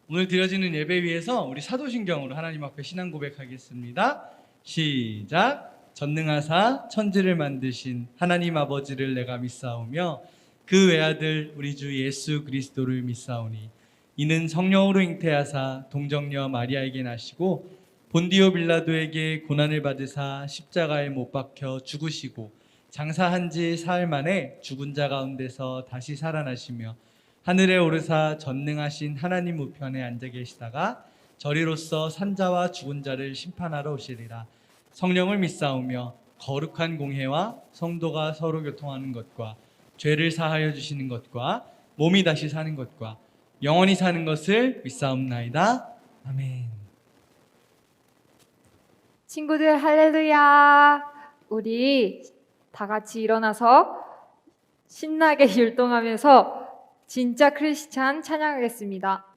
오늘 드려지는 예배 위해서 우리 사도신경으로 하나님 앞에 신앙 고백하겠습니다. 시작. 전능하사 천지를 만드신 하나님 아버지를 내가 믿사오며 그 외아들 우리 주 예수 그리스도를 믿사오니 이는 성령으로 잉태하사 동정녀 마리아에게 나시고 본디오 빌라도에게 고난을 받으사 십자가에 못 박혀 죽으시고 장사한 지 사흘 만에 죽은 자 가운데서 다시 살아나시며 하늘에 오르사 전능하신 하나님 우편에 앉아 계시다가 저리로서 산자와 죽은 자를 심판하러 오시리라. 성령을 믿사오며 거룩한 공회와 성도가 서로 교통하는 것과 죄를 사하여 주시는 것과 몸이 다시 사는 것과 영원히 사는 것을 믿사옵나이다. 아멘. 친구들 할렐루야. 우리 다 같이 일어나서 신나게 율동하면서 진짜 크리스찬 찬양하겠습니다.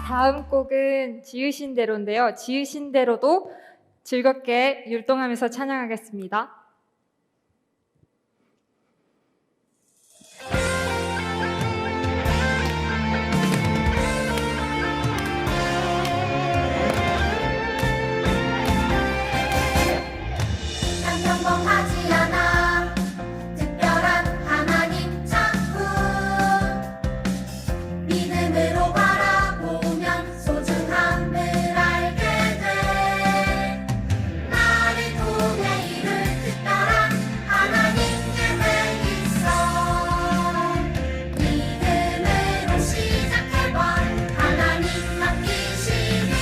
다음 곡은 지으신 대로인데요. 지으신 대로도 즐겁게 율동하면서 찬양하겠습니다. 난 평범하지 않아 특별한 하나님 작품 믿음으로 바라보면 소중함을 알게 돼 나를 통해 이룰 특별한 하나님께 있어 믿음으로 시작해봐 하나님 맡기시니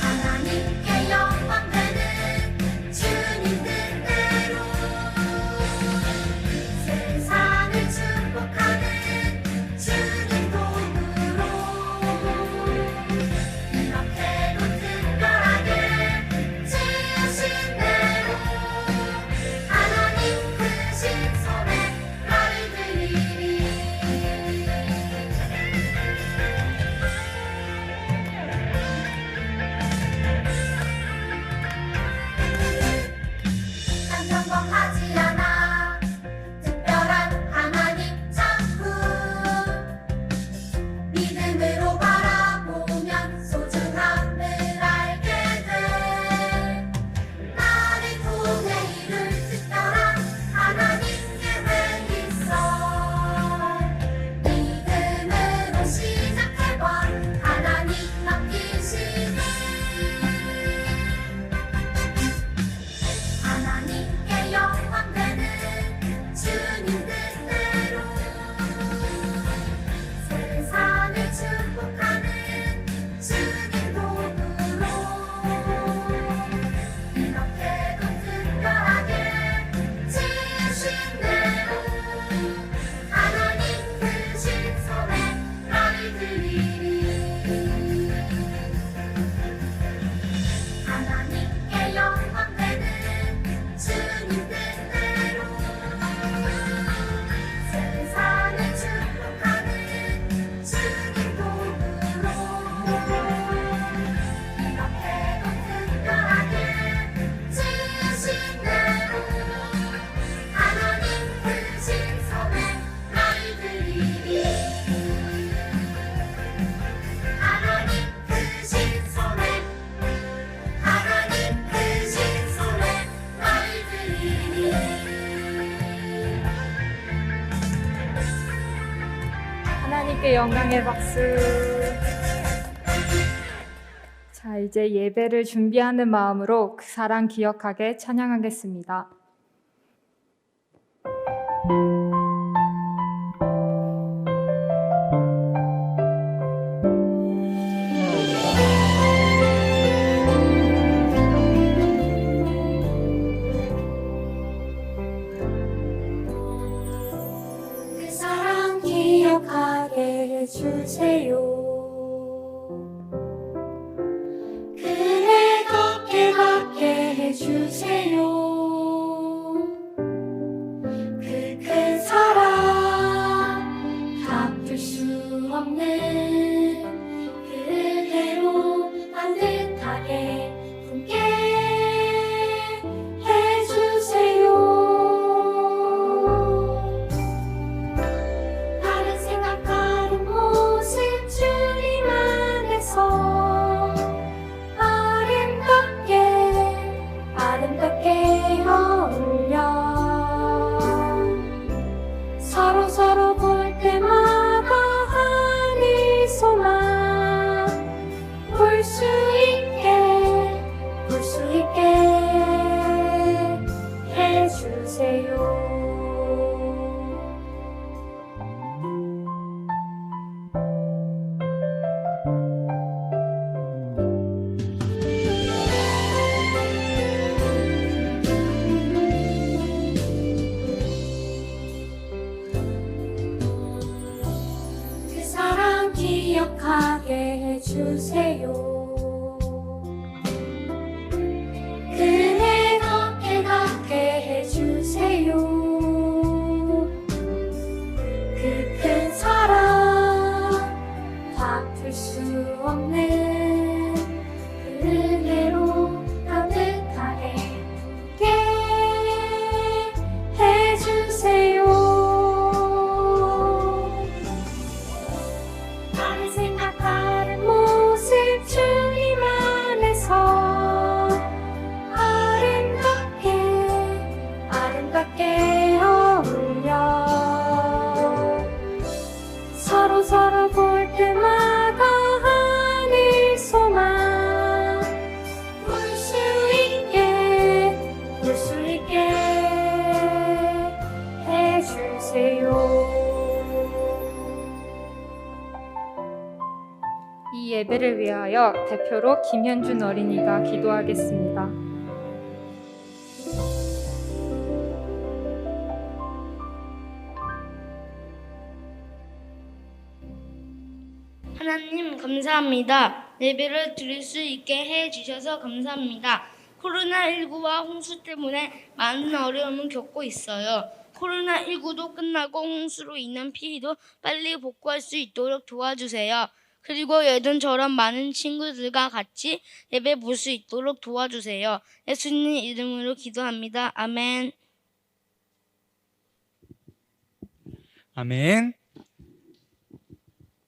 하나님께 영광 되는 주님 뜻대로 세상을 축복하는 주님 도구로 이렇게도 특별하게 지으신 대로 하나님 크신 손에 나를 드리리 난 평범하지 않아 특별한 하나님 작품 믿음으로 바라보면 소중함을 하나님께 영광 되는 주님 뜻대로 세상을 축복하는 주님 도구로 이렇게도 특별하게 지으신 대로 하나님 크신 손에 나를 드리리 하나님께 영광 되는 주님 뜻대로 세상을 축복하는 주님 도구로 이렇게도 특별하게 지으신 대로 하나님 크신 손에 나를 드리리 하나님 크신 손에 하나님 크신 손에 나를 드리리 하나님께 영광의 박수. 자, 이제 예배를 준비하는 마음으로 그 사랑 기억하게 찬양하겠습니다. 그 사랑 기억하게 해주세요 그대 걷게 걷게 해주세요 그 큰 사랑 갚을 수 없는 그대로 반듯하게 품게 해주세요 다른 생각 다른 모습 주님 안에서 아름답게 아름답게 어울려 서로 볼 때마다 하늘소만 볼 수 있게 해주세요 그 사랑 기억하게 해주세요 그대 걷게 걷게 해주세요 그 큰 사랑 갚을 수 없는 그대로 따뜻하게 품게 해주세요 다른 생각 다른 모습 주님 안에서 아름답게 어울려 서로 볼 때마다 하늘소만 볼 수 있게 해주세요 이 예배를 위하여 대표로 김현준 어린이가 기도하겠습니다. 하나님 감사합니다. 예배를 드릴 수 있게 해주셔서 감사합니다. 코로나19와 홍수 때문에 많은 어려움을 겪고 있어요. 코로나19도 끝나고 홍수로 인한 피해도 빨리 복구할 수 있도록 도와주세요. 그리고 예전처럼 많은 친구들과 같이 예배 볼 수 있도록 도와주세요. 예수님 이름으로 기도합니다. 아멘. 아멘.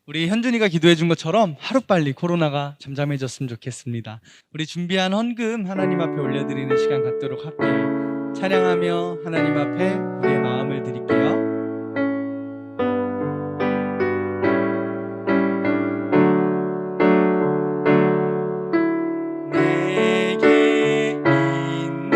우리 현준이가 기도해 준 것처럼 하루빨리 코로나가 잠잠해졌으면 좋겠습니다. 우리 준비한 헌금 하나님 앞에 올려드리는 시간 갖도록 할게요. 찬양하며 하나님 앞에 우리의 마음을 드릴게요. 내게 있는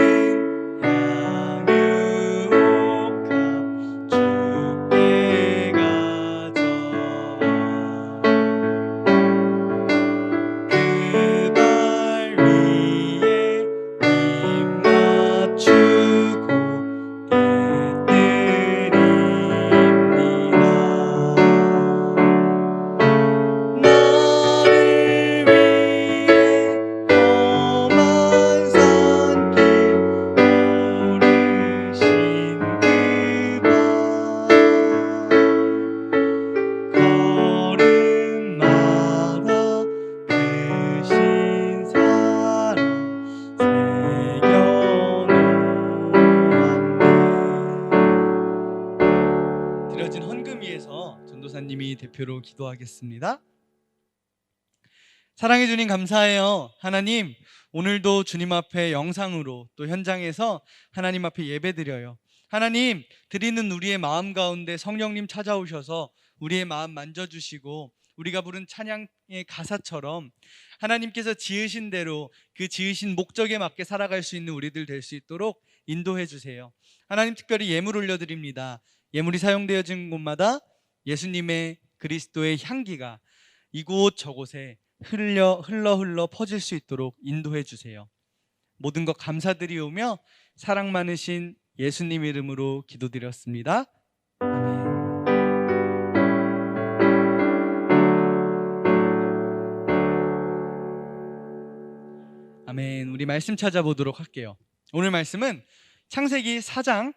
전도사님이 대표로 기도하겠습니다. 사랑해 주님 감사해요. 하나님, 오늘도 주님 앞에 영상으로 또 현장에서 하나님 앞에 예배드려요. 하나님, 드리는 우리의 마음 가운데 성령님 찾아오셔서 우리의 마음 만져주시고 우리가 부른 찬양의 가사처럼 하나님께서 지으신 대로 그 지으신 목적에 맞게 살아갈 수 있는 우리들 될 수 있도록 인도해 주세요. 하나님, 특별히 예물 올려드립니다. 예물이 사용되어진 곳마다 예수님의 그리스도의 향기가 이곳 저곳에 흘러 퍼질 수 있도록 인도해 주세요. 모든 것 감사드리오며 사랑 많으신 예수님 이름으로 기도드렸습니다. 아멘. 아멘. 우리 말씀 찾아보도록 할게요. 오늘 말씀은 창세기 4장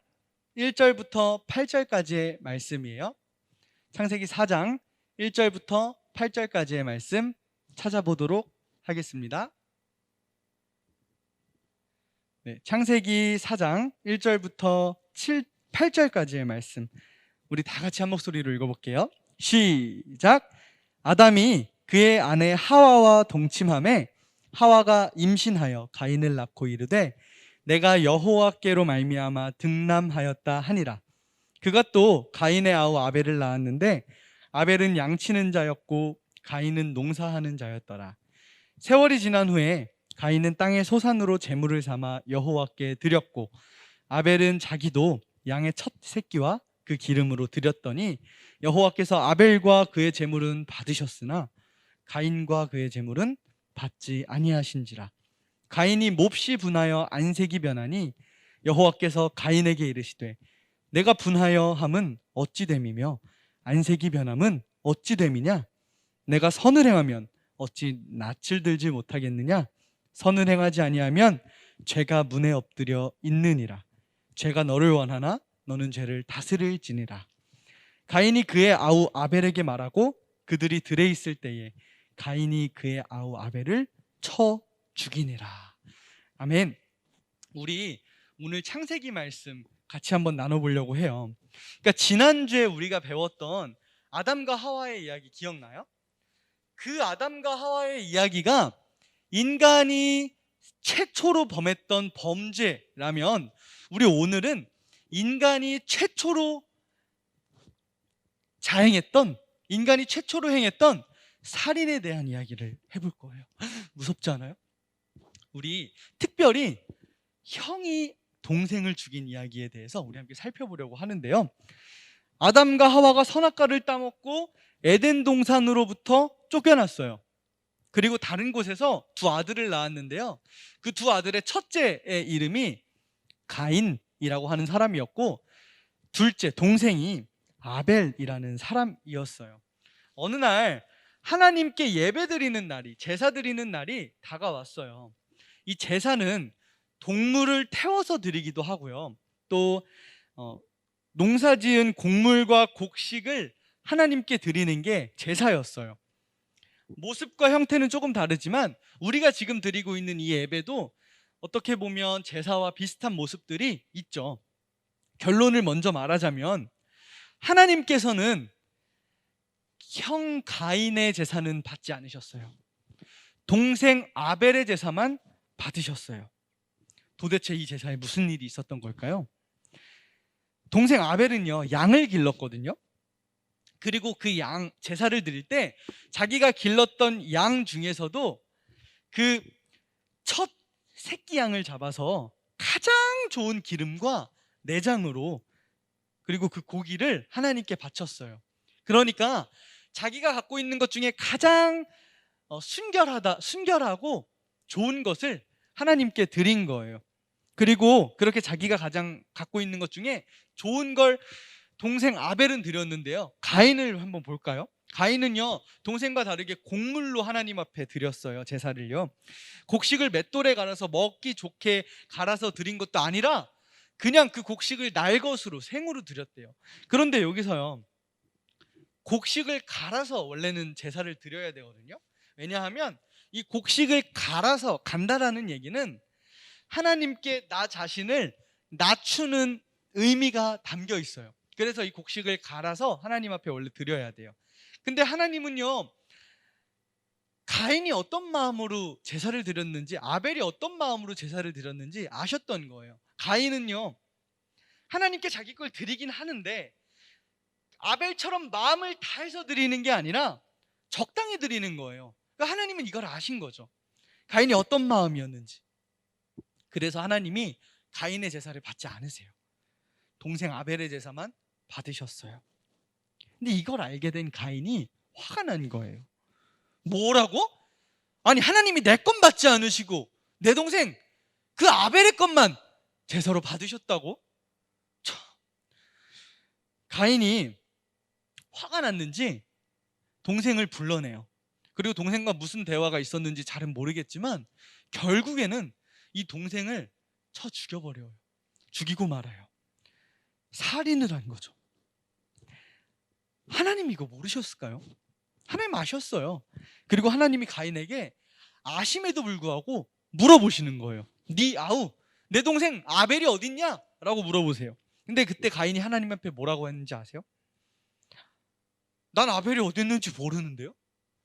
1절부터 8절까지의 말씀이에요. 창세기 4장 1절부터 8절까지의 말씀 찾아보도록 하겠습니다. 네, 창세기 4장 1절부터 8절까지의 말씀 우리 다 같이 한 목소리로 읽어볼게요. 시작. 아담이 그의 아내 하와와 동침하매 하와가 임신하여 가인을 낳고 이르되 내가 여호와께로 말미암아 등남하였다 하니라. 그가 또 가인의 아우 아벨을 낳았는데 아벨은 양치는 자였고 가인은 농사하는 자였더라. 세월이 지난 후에 가인은 땅의 소산으로 제물을 삼아 여호와께 드렸고 아벨은 자기도 양의 첫 새끼와 그 기름으로 드렸더니 여호와께서 아벨과 그의 제물은 받으셨으나 가인과 그의 제물은 받지 아니하신지라. 가인이 몹시 분하여 안색이 변하니 여호와께서 가인에게 이르시되 내가 분하여 함은 어찌 됨이며 안색이 변함은 어찌 됨이냐? 내가 선을 행하면 어찌 낯을 들지 못하겠느냐? 선을 행하지 아니하면 죄가 문에 엎드려 있느니라. 죄가 너를 원하나 너는 죄를 다스릴지니라. 가인이 그의 아우 아벨에게 말하고 그들이 들에 있을 때에 가인이 그의 아우 아벨을 쳐 죽이니라. 아멘. 우리 오늘 창세기 말씀 같이 한번 나눠보려고 해요. 그러니까 지난주에 우리가 배웠던 아담과 하와의 이야기 기억나요? 그 아담과 하와의 이야기가 인간이 최초로 범했던 범죄라면 우리 오늘은 인간이 최초로 인간이 최초로 행했던 살인에 대한 이야기를 해볼 거예요. 무섭지 않아요? 우리 특별히 형이 동생을 죽인 이야기에 대해서 우리 함께 살펴보려고 하는데요. 아담과 하와가 선악과를 따먹고 에덴 동산으로부터 쫓겨났어요. 그리고 다른 곳에서 두 아들을 낳았는데요. 그 두 아들의 첫째의 이름이 가인이라고 하는 사람이었고 둘째 동생이 아벨이라는 사람이었어요. 어느 날 하나님께 예배드리는 날이, 제사 드리는 날이 다가왔어요. 이 제사는 동물을 태워서 드리기도 하고요. 또 농사지은 곡물과 곡식을 하나님께 드리는 게 제사였어요. 모습과 형태는 조금 다르지만 우리가 지금 드리고 있는 이 예배도 어떻게 보면 제사와 비슷한 모습들이 있죠. 결론을 먼저 말하자면 하나님께서는 형 가인의 제사는 받지 않으셨어요. 동생 아벨의 제사만 받으셨어요. 도대체 이 제사에 무슨 일이 있었던 걸까요? 동생 아벨은요, 양을 길렀거든요. 그리고 그 양 제사를 드릴 때 자기가 길렀던 양 중에서도 그 첫 새끼 양을 잡아서 가장 좋은 기름과 내장으로 그리고 그 고기를 하나님께 바쳤어요. 그러니까 자기가 갖고 있는 것 중에 가장 순결하고 좋은 것을 하나님께 드린 거예요. 그리고 그렇게 자기가 가장 갖고 있는 것 중에 좋은 걸 동생 아벨은 드렸는데요. 가인을 한번 볼까요? 가인은요, 동생과 다르게 곡물로 하나님 앞에 드렸어요. 제사를요. 곡식을 맷돌에 갈아서 먹기 좋게 갈아서 드린 것도 아니라 그냥 그 곡식을 날것으로 생으로 드렸대요. 그런데 여기서요, 곡식을 갈아서 원래는 제사를 드려야 되거든요. 왜냐하면 이 곡식을 갈아서 간다라는 얘기는 하나님께 나 자신을 낮추는 의미가 담겨 있어요. 그래서 이 곡식을 갈아서 하나님 앞에 원래 드려야 돼요. 근데 하나님은요, 가인이 어떤 마음으로 제사를 드렸는지, 아벨이 어떤 마음으로 제사를 드렸는지 아셨던 거예요. 가인은요, 하나님께 자기 걸 드리긴 하는데 아벨처럼 마음을 다해서 드리는 게 아니라 적당히 드리는 거예요. 그러니까 하나님은 이걸 아신 거죠. 가인이 어떤 마음이었는지. 그래서 하나님이 가인의 제사를 받지 않으세요. 동생 아벨의 제사만 받으셨어요. 근데 이걸 알게 된 가인이 화가 난 거예요. 뭐라고? 아니, 하나님이 내 건 받지 않으시고 내 동생 그 아벨의 것만 제사로 받으셨다고? 참. 가인이 화가 났는지 동생을 불러내요. 그리고 동생과 무슨 대화가 있었는지 잘은 모르겠지만 결국에는 이 동생을 쳐 죽여버려요. 죽이고 말아요. 살인을 한 거죠. 하나님 이거 모르셨을까요? 하나님 아셨어요. 그리고 하나님이 가인에게 아심에도 불구하고 물어보시는 거예요. 내 동생 아벨이 어딨냐? 라고 물어보세요. 근데 그때 가인이 하나님 앞에 뭐라고 했는지 아세요? 난 아벨이 어디 있는지 모르는데요?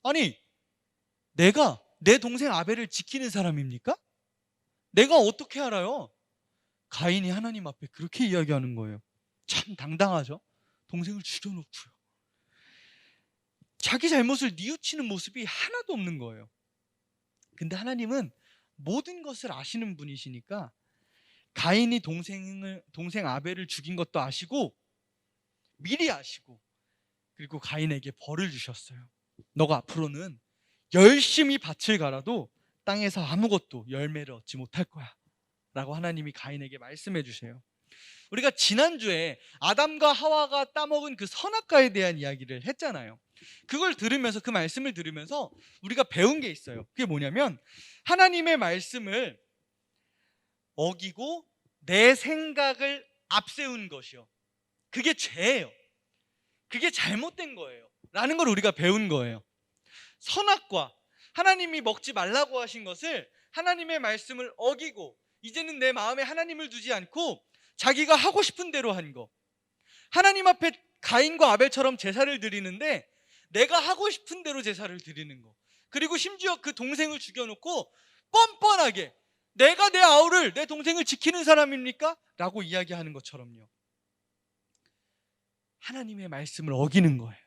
아니, 내가 내 동생 아벨을 지키는 사람입니까? 내가 어떻게 알아요? 가인이 하나님 앞에 그렇게 이야기하는 거예요. 참 당당하죠? 동생을 죽여놓고요. 자기 잘못을 뉘우치는 모습이 하나도 없는 거예요. 근데 하나님은 모든 것을 아시는 분이시니까 가인이 동생 아벨을 죽인 것도 아시고 미리 아시고, 그리고 가인에게 벌을 주셨어요. 너가 앞으로는 열심히 밭을 갈아도 땅에서 아무것도 열매를 얻지 못할 거야 라고 하나님이 가인에게 말씀해 주세요. 우리가 지난주에 아담과 하와가 따먹은 그 선악과에 대한 이야기를 했잖아요. 그걸 들으면서, 그 말씀을 들으면서 우리가 배운 게 있어요. 그게 뭐냐면 하나님의 말씀을 어기고 내 생각을 앞세운 것이요, 그게 죄예요. 그게 잘못된 거예요 라는 걸 우리가 배운 거예요. 선악과, 하나님이 먹지 말라고 하신 것을 하나님의 말씀을 어기고 이제는 내 마음에 하나님을 두지 않고 자기가 하고 싶은 대로 한 거, 하나님 앞에 가인과 아벨처럼 제사를 드리는데 내가 하고 싶은 대로 제사를 드리는 거, 그리고 심지어 그 동생을 죽여놓고 뻔뻔하게 내가 내 동생을 지키는 사람입니까? 라고 이야기하는 것처럼요. 하나님의 말씀을 어기는 거예요.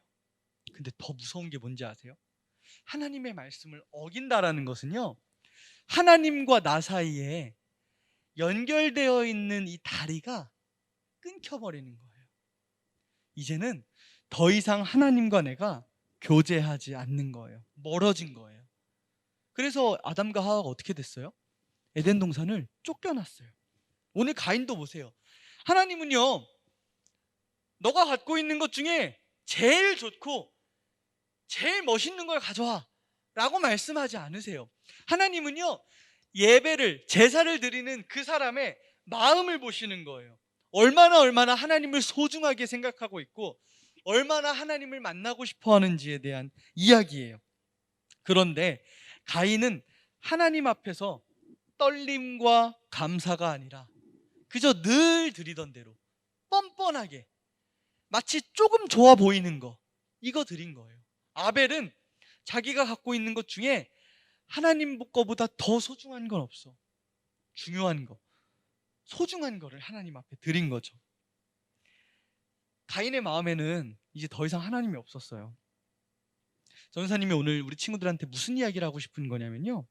근데 더 무서운 게 뭔지 아세요? 하나님의 말씀을 어긴다라는 것은요, 하나님과 나 사이에 연결되어 있는 이 다리가 끊겨버리는 거예요. 이제는 더 이상 하나님과 내가 교제하지 않는 거예요. 멀어진 거예요. 그래서 아담과 하와가 어떻게 됐어요? 에덴 동산을 쫓겨났어요. 오늘 가인도 보세요. 하나님은요, 너가 갖고 있는 것 중에 제일 좋고 제일 멋있는 걸 가져와 라고 말씀하지 않으세요. 하나님은요, 제사를 드리는 그 사람의 마음을 보시는 거예요. 얼마나 하나님을 소중하게 생각하고 있고 얼마나 하나님을 만나고 싶어 하는지에 대한 이야기예요. 그런데 가인은 하나님 앞에서 떨림과 감사가 아니라 그저 늘 드리던 대로 뻔뻔하게 마치 조금 좋아 보이는 거, 이거 드린 거예요. 아벨은 자기가 갖고 있는 것 중에 하나님 거보다 더 소중한 건 없어. 중요한 거, 소중한 거를 하나님 앞에 드린 거죠. 가인의 마음에는 이제 더 이상 하나님이 없었어요. 전사님이 오늘 우리 친구들한테 무슨 이야기를 하고 싶은 거냐면요,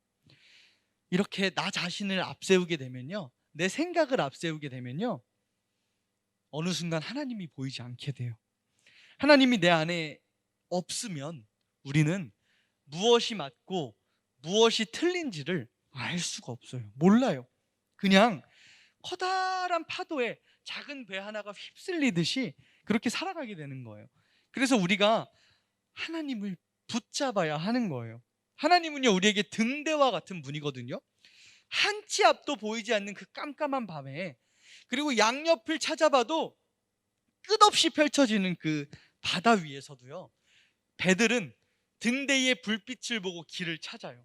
이렇게 나 자신을 앞세우게 되면요, 내 생각을 앞세우게 되면요, 어느 순간 하나님이 보이지 않게 돼요. 하나님이 내 안에 없으면 우리는 무엇이 맞고 무엇이 틀린지를 알 수가 없어요. 몰라요. 그냥 커다란 파도에 작은 배 하나가 휩쓸리듯이 그렇게 살아가게 되는 거예요. 그래서 우리가 하나님을 붙잡아야 하는 거예요. 하나님은요, 우리에게 등대와 같은 분이거든요. 한 치 앞도 보이지 않는 그 깜깜한 밤에, 그리고 양옆을 찾아봐도 끝없이 펼쳐지는 그 바다 위에서도요, 배들은 등대의 불빛을 보고 길을 찾아요.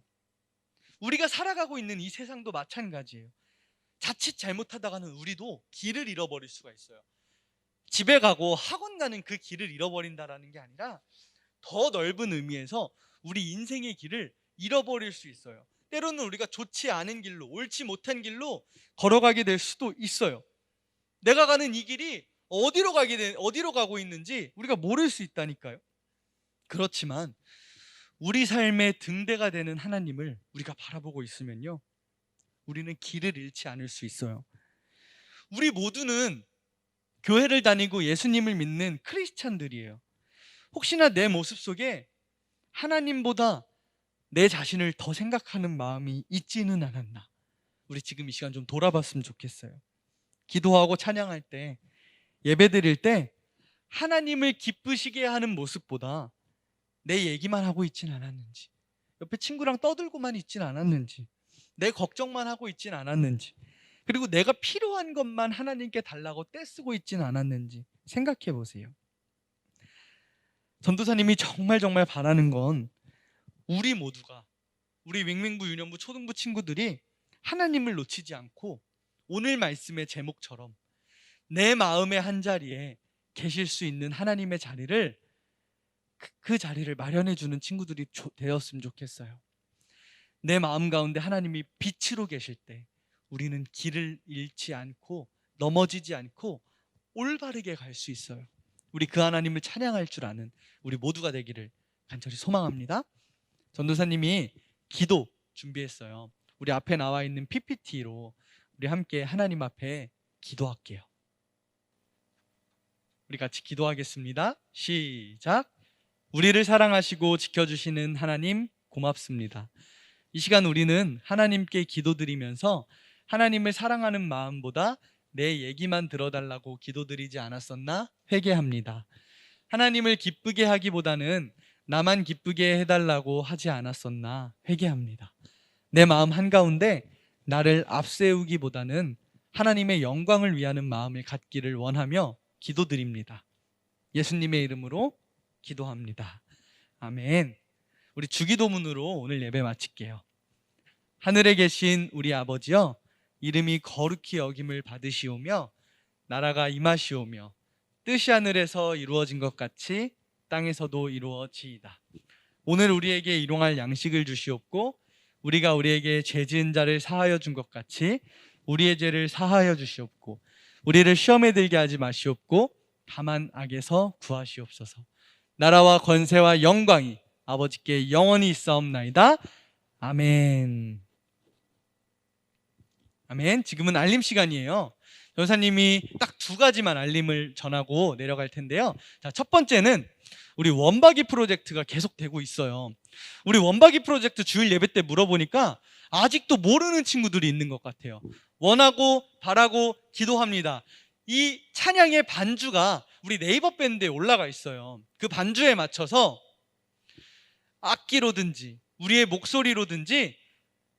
우리가 살아가고 있는 이 세상도 마찬가지예요. 자칫 잘못하다가는 우리도 길을 잃어버릴 수가 있어요. 집에 가고 학원 가는 그 길을 잃어버린다라는 게 아니라 더 넓은 의미에서 우리 인생의 길을 잃어버릴 수 있어요. 때로는 우리가 좋지 않은 길로, 옳지 못한 길로 걸어가게 될 수도 있어요. 내가 가는 이 길이 어디로 가고 있는지 우리가 모를 수 있다니까요. 그렇지만 우리 삶의 등대가 되는 하나님을 우리가 바라보고 있으면요, 우리는 길을 잃지 않을 수 있어요. 우리 모두는 교회를 다니고 예수님을 믿는 크리스찬들이에요. 혹시나 내 모습 속에 하나님보다 내 자신을 더 생각하는 마음이 있지는 않았나? 우리 지금 이 시간 좀 돌아봤으면 좋겠어요. 기도하고 찬양할 때, 예배드릴 때 하나님을 기쁘시게 하는 모습보다 내 얘기만 하고 있진 않았는지, 옆에 친구랑 떠들고만 있진 않았는지, 내 걱정만 하고 있진 않았는지, 그리고 내가 필요한 것만 하나님께 달라고 떼쓰고 있진 않았는지 생각해 보세요. 전도사님이 정말 바라는 건 우리 모두가, 우리 윙윙부 유년부 초등부 친구들이 하나님을 놓치지 않고 오늘 말씀의 제목처럼 내 마음의 한자리에 계실 수 있는 하나님의 자리를, 그 자리를 마련해 주는 친구들이 되었으면 좋겠어요. 내 마음 가운데 하나님이 빛으로 계실 때 우리는 길을 잃지 않고 넘어지지 않고 올바르게 갈 수 있어요. 우리 그 하나님을 찬양할 줄 아는 우리 모두가 되기를 간절히 소망합니다. 전도사님이 기도 준비했어요. 우리 앞에 나와 있는 PPT로 우리 함께 하나님 앞에 기도할게요. 우리 같이 기도하겠습니다. 시작. 우리를 사랑하시고 지켜주시는 하나님 고맙습니다. 이 시간 우리는 하나님께 기도드리면서 하나님을 사랑하는 마음보다 내 얘기만 들어달라고 기도드리지 않았었나 회개합니다. 하나님을 기쁘게 하기보다는 나만 기쁘게 해달라고 하지 않았었나 회개합니다. 내 마음 한가운데 나를 앞세우기보다는 하나님의 영광을 위하는 마음을 갖기를 원하며 기도드립니다. 예수님의 이름으로 기도합니다. 아멘. 우리 주기도문으로 오늘 예배 마칠게요. 하늘에 계신 우리 아버지여, 이름이 거룩히 여김을 받으시오며 나라가 임하시오며 뜻이 하늘에서 이루어진 것 같이 땅에서도 이루어지이다. 오늘 우리에게 일용할 양식을 주시옵고 우리가 우리에게 죄 지은 자를 사하여 준 것 같이 우리의 죄를 사하여 주시옵고 우리를 시험에 들게 하지 마시옵고 다만 악에서 구하시옵소서. 나라와 권세와 영광이 아버지께 영원히 있사옵나이다. 아멘. 아멘. 지금은 알림 시간이에요. 전사님이 딱 2가지만 알림을 전하고 내려갈 텐데요. 자, 첫 번째는 우리 원박이 프로젝트가 계속되고 있어요. 우리 원박이 프로젝트 주일 예배 때 물어보니까 아직도 모르는 친구들이 있는 것 같아요. 원하고 바라고 기도합니다. 이 찬양의 반주가 우리 네이버 밴드에 올라가 있어요. 그 반주에 맞춰서 악기로든지 우리의 목소리로든지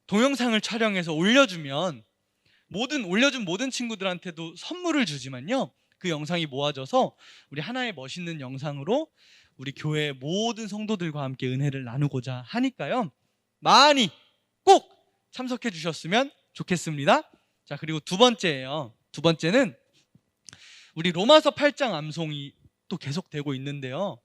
동영상을 촬영해서 올려준 모든 친구들한테도 선물을 주지만요, 그 영상이 모아져서 우리 하나의 멋있는 영상으로 우리 교회 모든 성도들과 함께 은혜를 나누고자 하니까요, 많이 꼭 참석해 주셨으면 좋겠습니다. 자, 그리고 두 번째는 우리 로마서 8장 암송이 또 계속되고 있는데요,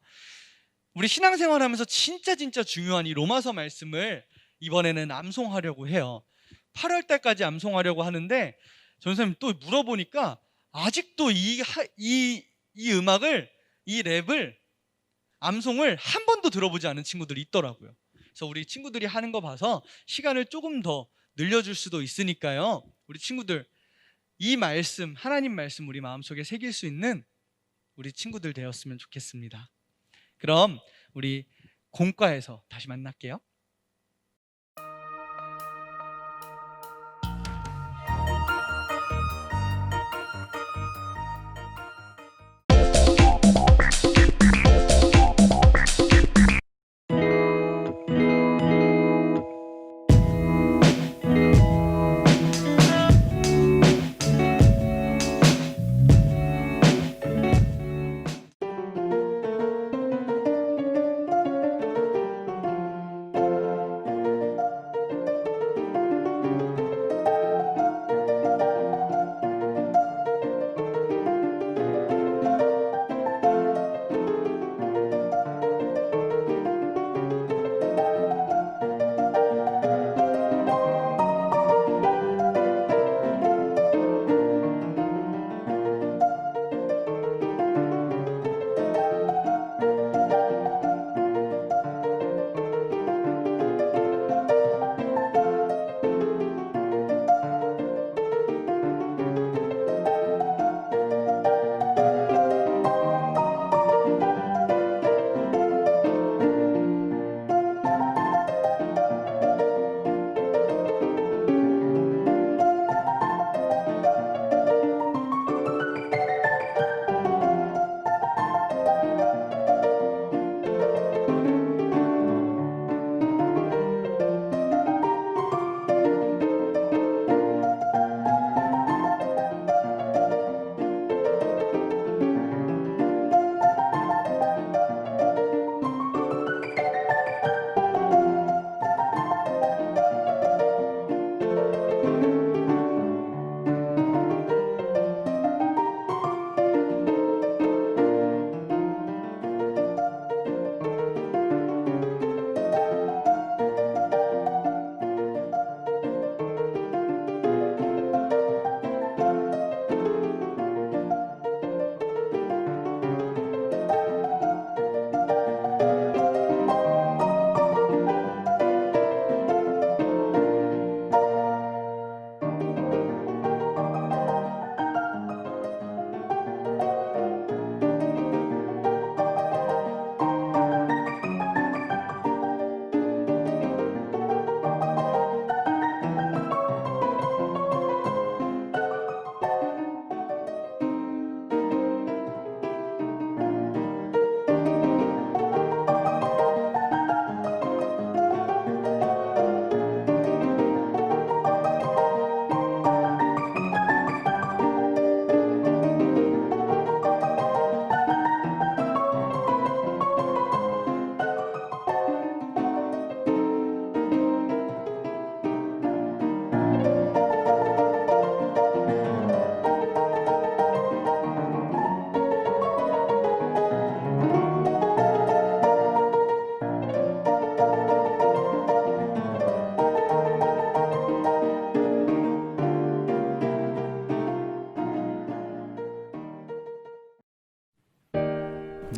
우리 신앙생활하면서 진짜 중요한 이 로마서 말씀을 이번에는 암송하려고 해요. 8월 달까지 암송하려고 하는데 전사님 또 물어보니까 아직도 이 음악을, 이 랩을, 암송을 한 번도 들어보지 않은 친구들이 있더라고요. 그래서 우리 친구들이 하는 거 봐서 시간을 조금 더 늘려줄 수도 있으니까요, 우리 친구들 이 말씀, 하나님 말씀 우리 마음속에 새길 수 있는 우리 친구들 되었으면 좋겠습니다. 그럼 우리 공과에서 다시 만날게요.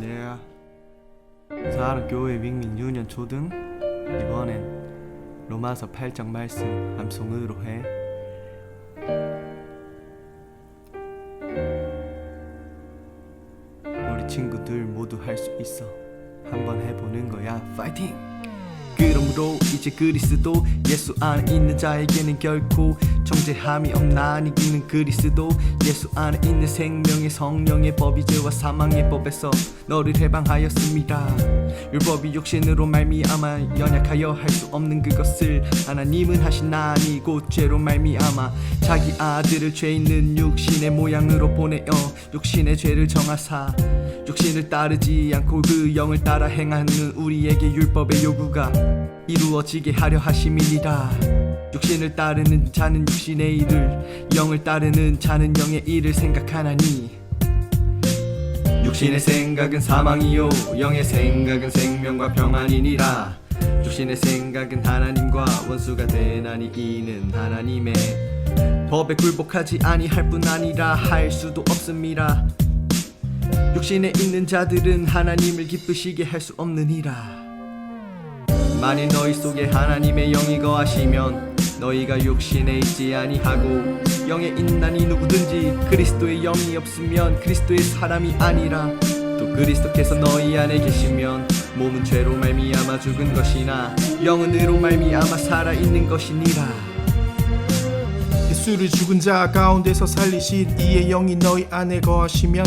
Yeah. 사랑교회 윙밍 유년 초등. 이번엔 로마서 8장 말씀 암송으로 해. 우리 친구들 모두 할 수 있어. 한번 해보는 거야. 파이팅! 그러므로 이제 그리스도 예수 안에 있는 자에게는 결코 정죄함이 없나니 이는 그리스도 예수 안에 있는 생명의 성령의 법이 죄와 사망의 법에서 너를 해방하였습니다. 율법이 육신으로 말미암아 연약하여 할 수 없는 그것을 하나님은 하시나니 곧 죄로 말미암아 자기 아들을 죄 있는 육신의 모양으로 보내어 육신의 죄를 정하사 육신을 따르지 않고 그 영을 따라 행하는 우리에게 율법의 요구가 이루어지게 하려 하심이니라. 육신을 따르는 자는 육신의 일을, 영을 따르는 자는 영의 일을 생각하나니 육신의 생각은 사망이요 영의 생각은 생명과 평안이니라. 육신의 생각은 하나님과 원수가 되나니 이는 하나님의 법에 굴복하지 아니할 뿐 아니라 할 수도 없음이라. 육신에 있는 자들은 하나님을 기쁘시게 할 수 없느니라. 만일 너희 속에 하나님의 영이 거하시면 너희가 육신에 있지 아니하고 영에 있나니 누구든지 그리스도의 영이 없으면 그리스도의 사람이 아니라. 또 그리스도께서 너희 안에 계시면 몸은 죄로 말미암아 죽은 것이나 영은 의로 말미암아 살아있는 것이니라. 예수를 죽은 자 가운데서 살리신 이의 영이 너희 안에 거하시면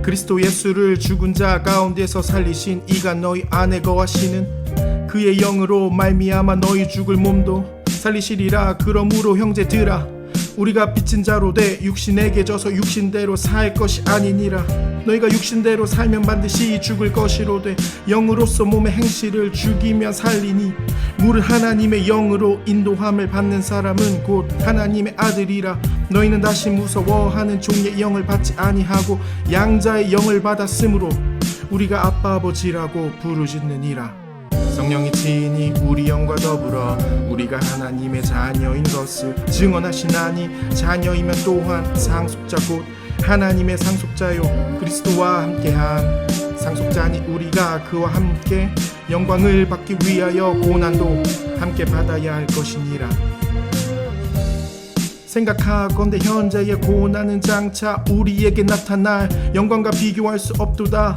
그리스도 예수를 죽은 자 가운데서 살리신 이가 너희 안에 거하시는 그의 영으로 말미암아 너희 죽을 몸도 살리시리라. 그러므로 형제들아 우리가 빚진 자로 돼 육신에게 져서 육신대로 살 것이 아니니라. 너희가 육신대로 살면 반드시 죽을 것이로되 영으로서 몸의 행실을 죽이면 살리니 무릇 하나님의 영으로 인도함을 받는 사람은 곧 하나님의 아들이라. 너희는 다시 무서워하는 종의 영을 받지 아니하고 양자의 영을 받았으므로 우리가 아빠 아버지라고 부르짖느니라. 성령이 친히 우리 영과 더불어 우리가 하나님의 자녀인 것을 증언하시나니 자녀이면 또한 상속자 곧 하나님의 상속자요 그리스도와 함께한 상속자니 우리가 그와 함께 영광을 받기 위하여 고난도 함께 받아야 할 것이니라. 생각하건대 현재의 고난은 장차 우리에게 나타날 영광과 비교할 수 없도다.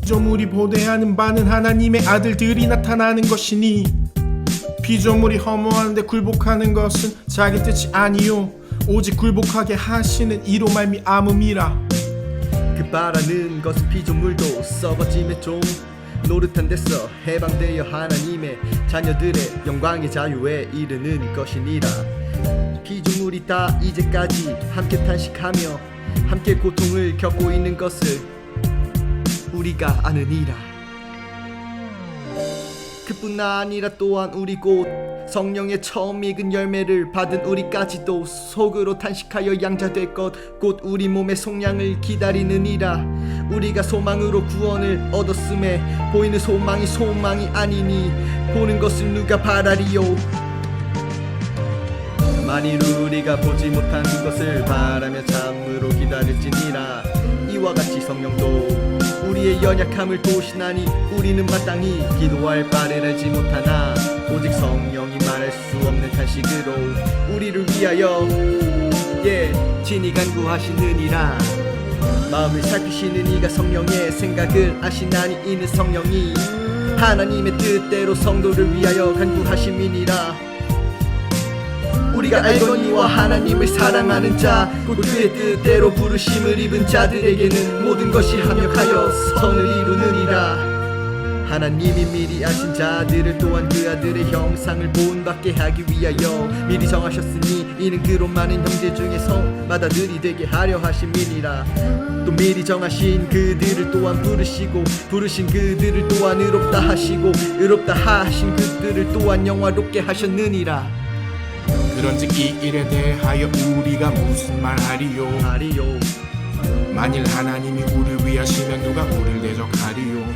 피조물이 보대하는 바는 하나님의 아들들이 나타나는 것이니 피조물이 허무한데 굴복하는 것은 자기 뜻이 아니요 오직 굴복하게 하시는 이로 말미암음이라. 그 바라는 것은 피조물도 썩어짐의 종 노릇한 데서 해방되어 하나님의 자녀들의 영광의 자유에 이르는 것이니라. 피조물이 다 이제까지 함께 탄식하며 함께 고통을 겪고 있는 것을 우리가 아느니라. 그뿐 아니라 또한 우리 곧 성령의 처음 익은 열매를 받은 우리까지도 속으로 탄식하여 양자될 것 곧 우리 몸의 속량을 기다리느니라. 우리가 소망으로 구원을 얻었음에 보이는 소망이 소망이 아니니 보는 것을 누가 바라리요. 만일 우리가 보지 못한 것을 바라며 참으로 기다릴지니라. 이와 같이 성령도 우리의 연약함을 도우시나니 우리는 마땅히 기도할 바를 알지 못하나 오직 성령이 말할 수 없는 탄식으로 우리를 위하여 친히 간구하시느니라. 마음을 살피시는 이가 성령의 생각을 아시나니 이는 성령이 하나님의 뜻대로 성도를 위하여 간구하심이니라. 우리가 알거니와 하나님을 사랑하는 자 곧 그의 뜻대로 부르심을 입은 자들에게는 모든 것이 합력하여 선을 이루느니라. 하나님이 미리 아신 자들을 또한 그 아들의 형상을 본받게 하기 위하여 미리 정하셨으니 이는 그로 많은 형제 중에서 맏아들이 되게 하려 하심이니라. 또 미리 정하신 그들을 또한 부르시고 부르신 그들을 또한 의롭다 하시고 의롭다 하신 그들을 또한 영화롭게 하셨느니라. 그런즉 이 일에 대하여 우리가 무슨 말하리요. 만일 하나님이 우리를 위하시면 누가 우리를 대적하리요.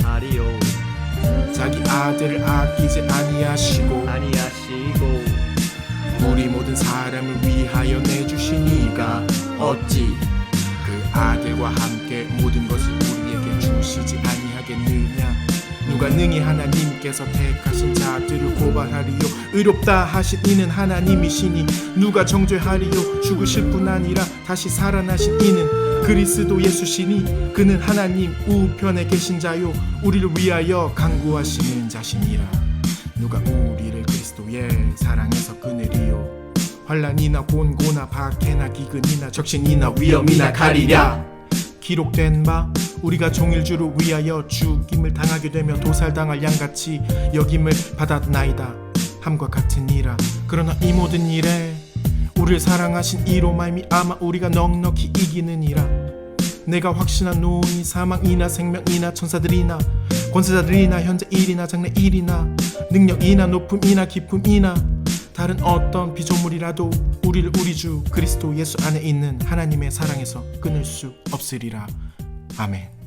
자기 아들을 아끼지 아니하시고 우리 모든 사람을 위하여 내주시니가 어찌 그 아들과 함께 모든 것을 우리에게 주시리요. 세우시지 아니하겠느냐. 누가 능히 하나님께서 택하신 자들을 고발하리요. 의롭다 하신 이는 하나님이시니 누가 정죄하리요. 죽으실 뿐 아니라 다시 살아나신 이는 그리스도 예수시니 그는 하나님 우편에 계신 자요 우리를 위하여 간구하시는 자시니라. 누가 우리를 그리스도의 사랑에서 끊으리요. 환난이나 곤고나 박해나 기근이나 적신이나 위험이나 가리랴. 기록된 바 우리가 종일주를 위하여 죽임을 당하게 되며 도살당할 양같이 여김을 받았나이다 함과 같으니라. 그러나 이 모든 일에 우리를 사랑하신 이로 말미암아 우리가 넉넉히 이기느니라. 내가 확신한 노니 사망이나 생명이나 천사들이나 권세자들이나 현재 일이나 장래 일이나 능력이나 높음이나 깊음이나 다른 어떤 피조물이라도 우리를 우리 주 그리스도 예수 안에 있는 하나님의 사랑에서 끊을 수 없으리라. 아멘.